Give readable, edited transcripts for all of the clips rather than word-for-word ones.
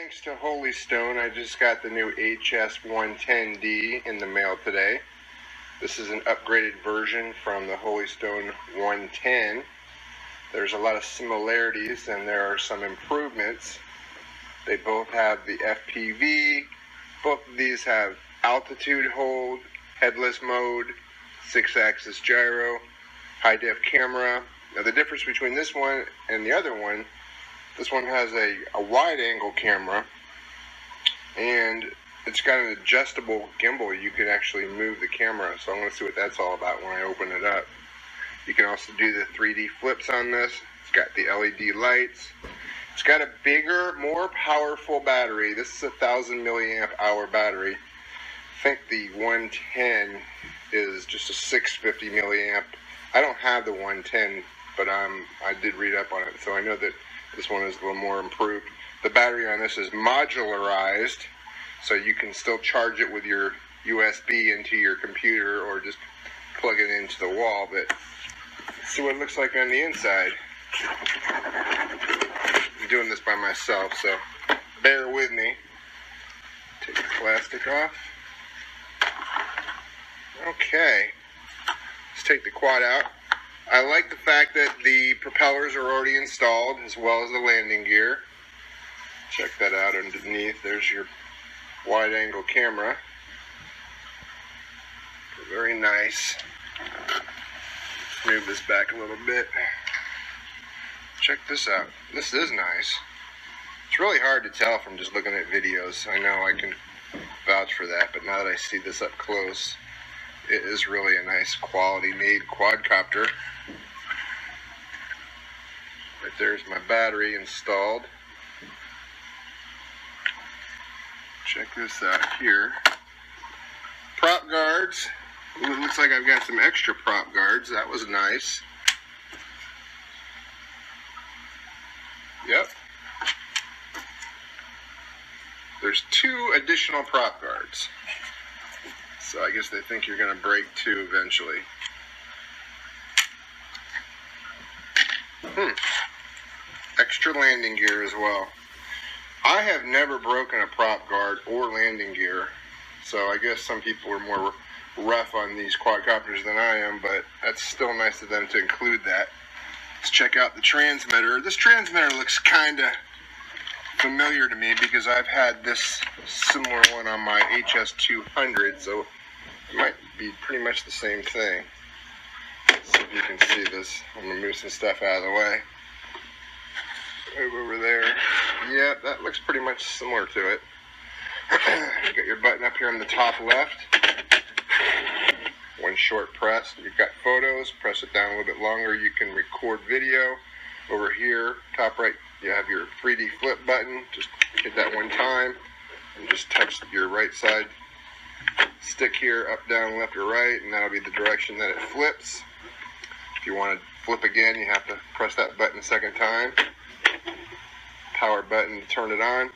Thanks to Holy Stone, I just got the new HS110D in the mail today. This is an upgraded version from the Holy Stone 110. There's a lot of similarities and there are some improvements. They both have the FPV. Both of these have altitude hold, headless mode, 6-axis gyro, high def camera. Now the difference between this one and the other one, this one has a wide angle camera and it's got an adjustable gimbal. You can actually move the camera, so I'm going to see what that's all about when I open it up. You can also do the 3D flips on this. It's got the LED lights. It's got a bigger, more powerful battery. This is a 1000 milliamp hour battery. I think the 110 is just a 650 milliamp. I don't have the 110, but I did read up on it, so I know that this one is a little more improved. The battery on this is modularized, so you can still charge it with your USB into your computer or just plug it into the wall. But let's see what it looks like on the inside. I'm doing this by myself, so bear with me. Take the plastic off. Okay, let's take the quad out. I like the fact that the propellers are already installed, as well as the landing gear. Check that out underneath. There's your wide angle camera. Very nice. Let's move this back a little bit. Check this out. This is nice. It's really hard to tell from just looking at videos. I know I can vouch for that, but now that I see this up close, it is really a nice quality made quadcopter. Right there's my battery installed. Check this out here. Prop guards. Ooh, it looks like I've got some extra prop guards. That was nice. Yep. There's 2 additional prop guards. So I guess they think you're going to break 2 eventually. Extra landing gear as well. I have never broken a prop guard or landing gear, so I guess some people are more rough on these quadcopters than I am, but that's still nice of them to include that. Let's check out the transmitter. This transmitter looks kind of familiar to me because I've had this similar one on my HS110, so it might be pretty much the same thing. Let's see if you can see this. I'm going to move some stuff out of the way. Move over there. Yeah, that looks pretty much similar to it. You got your button up here on the top left. One short press. You've got photos. Press it down a little bit longer. You can record video. Over here, top right, you have your 3D flip button. Just hit that one time and just touch your right side stick here, up, down, left, or right, and that'll be the direction that it flips. If you want to flip again, you have to press that button a second time. Power button to turn it on.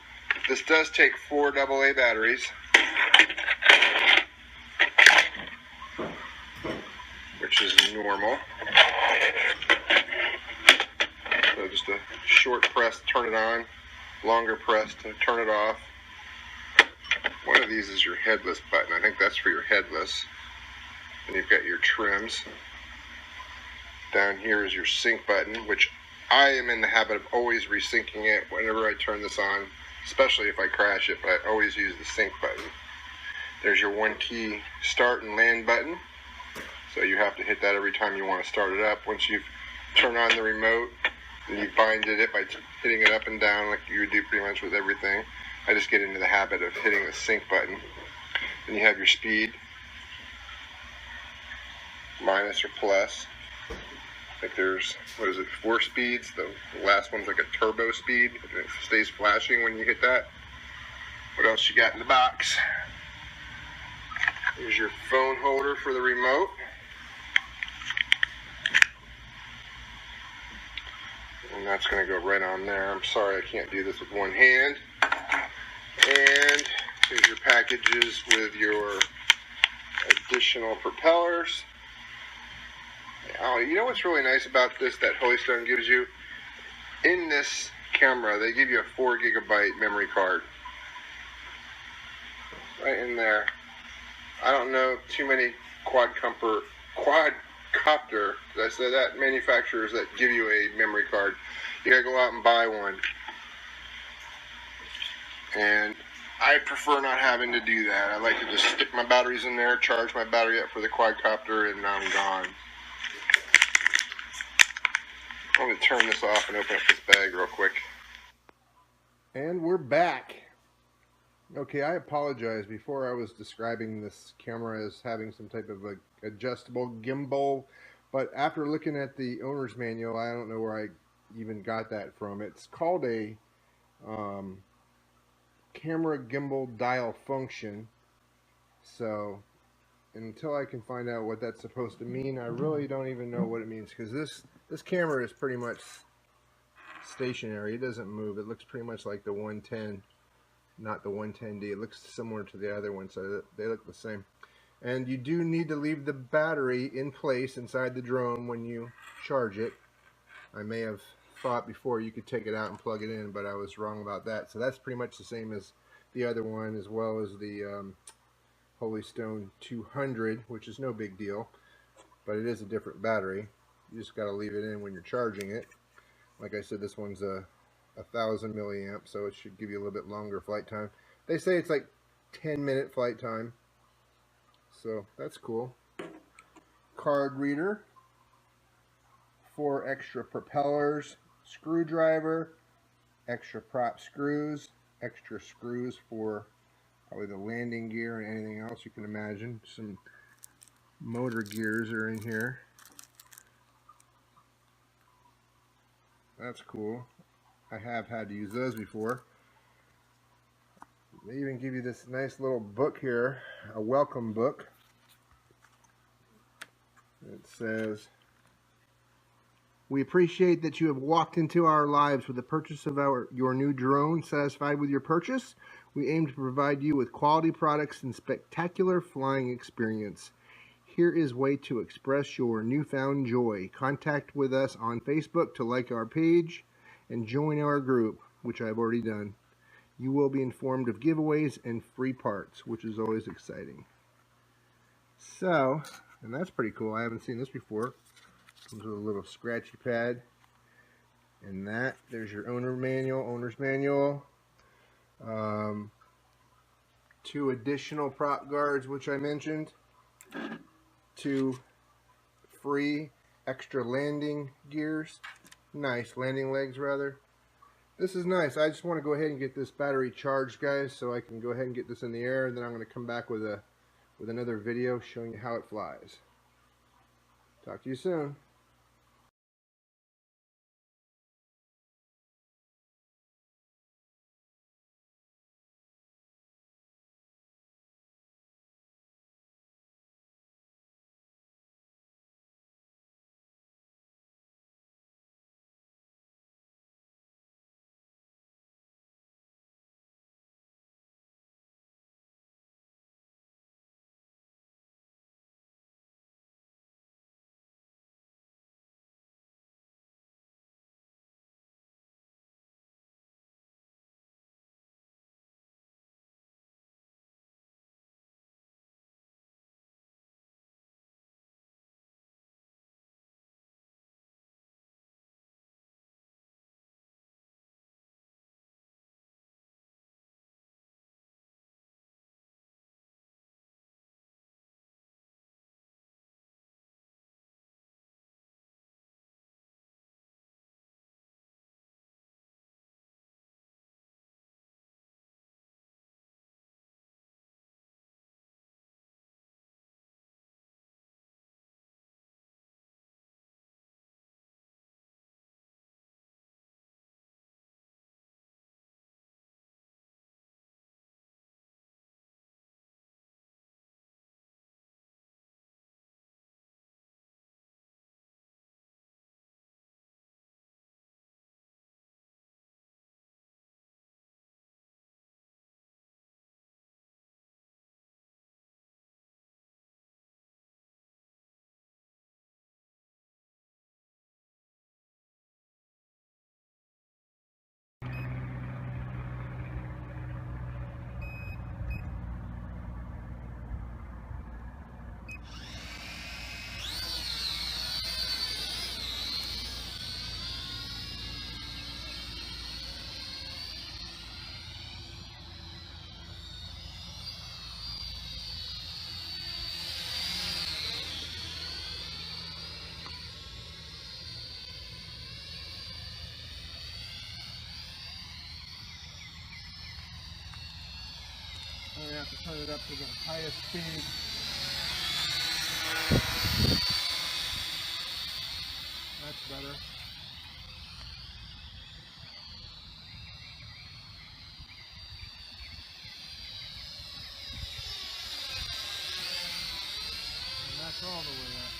This does take 4 AA batteries, which is normal. So just a short press to turn it on, longer press to turn it off. One of these is your headless button. I think that's for your headless. And you've got your trims. Down here is your sync button, which I am in the habit of always resyncing it whenever I turn this on, especially if I crash it, but I always use the sync button. There's your 1-key start and land button. So you have to hit that every time you want to start it up. Once you've turned on the remote, and you binded it by hitting it up and down like you would do pretty much with everything. I just get into the habit of hitting the sync button. Then you have your speed, minus or plus. I think there's, 4 speeds. The last one's like a turbo speed. It stays flashing when you hit that. What else you got in the box? Here's your phone holder for the remote. And that's going to go right on there. I'm sorry I can't do this with one hand. And here's your packages with your additional propellers. Oh, you know what's really nice about this that Holy Stone gives you? In this camera, they give you a 4 GB memory card. Right in there. I don't know too many quacopter, did I say that, manufacturers that give you a memory card. You gotta go out and buy one. And I prefer not having to do that. I like to just stick my batteries in there, charge my battery up for the quadcopter, and I'm gone. I'm going to turn this off and open up this bag real quick. And we're back. Okay, I apologize. Before I was describing this camera as having some type of a adjustable gimbal, but after looking at the owner's manual, I don't know where I even got that from. It's called a camera gimbal dial function. So until I can find out what that's supposed to mean, I really don't even know what it means, because this camera is pretty much stationary. It doesn't move. It looks pretty much like the 110, not the 110D. It looks similar to the other one, so they look the same. And you do need to leave the battery in place inside the drone when you charge it. I may have thought before you could take it out and plug it in, but I was wrong about that. So that's pretty much the same as the other one, as well as the Holystone 200, which is no big deal, but it is a different battery. You just got to leave it in when you're charging it. Like I said, this one's a 1000 milliamp, so it should give you a little bit longer flight time. They say it's like 10-minute flight time, so that's cool. Card reader, 4 extra propellers, screwdriver, extra prop screws, extra screws for probably the landing gear and anything else you can imagine. Some motor gears are in here. That's cool. I have had to use those before. They even give you this nice little book here, a welcome book. It says, "We appreciate that you have walked into our lives with the purchase of your new drone. Satisfied with your purchase? We aim to provide you with quality products and spectacular flying experience. Here is a way to express your newfound joy. Contact with us on Facebook to like our page and join our group," which I've already done. "You will be informed of giveaways and free parts," which is always exciting. So, and that's pretty cool. I haven't seen this before. Comes with a little scratchy pad. And that, there's your owner's manual. 2 additional prop guards, which I mentioned. 2 free extra landing gears. Nice, landing legs rather. This is nice. I just want to go ahead and get this battery charged, guys, so I can go ahead and get this in the air, and then I'm going to come back with another video showing you how it flies. Talk to you soon. We have to turn it up to the highest speed. That's better. And that's all the way up.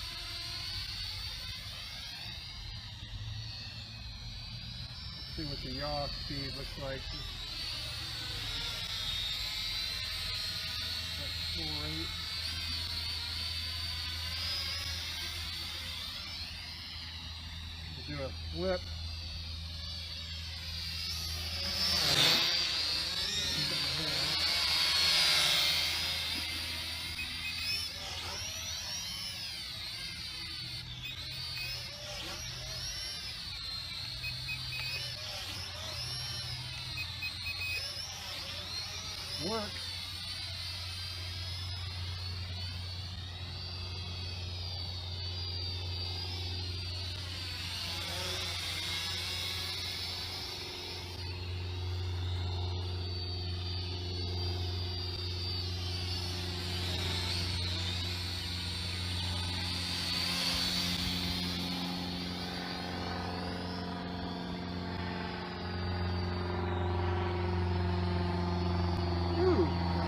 Let's see what the yaw speed looks like. That's 4.8. Do a flip. Works.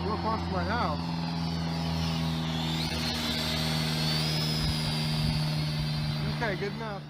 Real close to my house. Okay, good enough.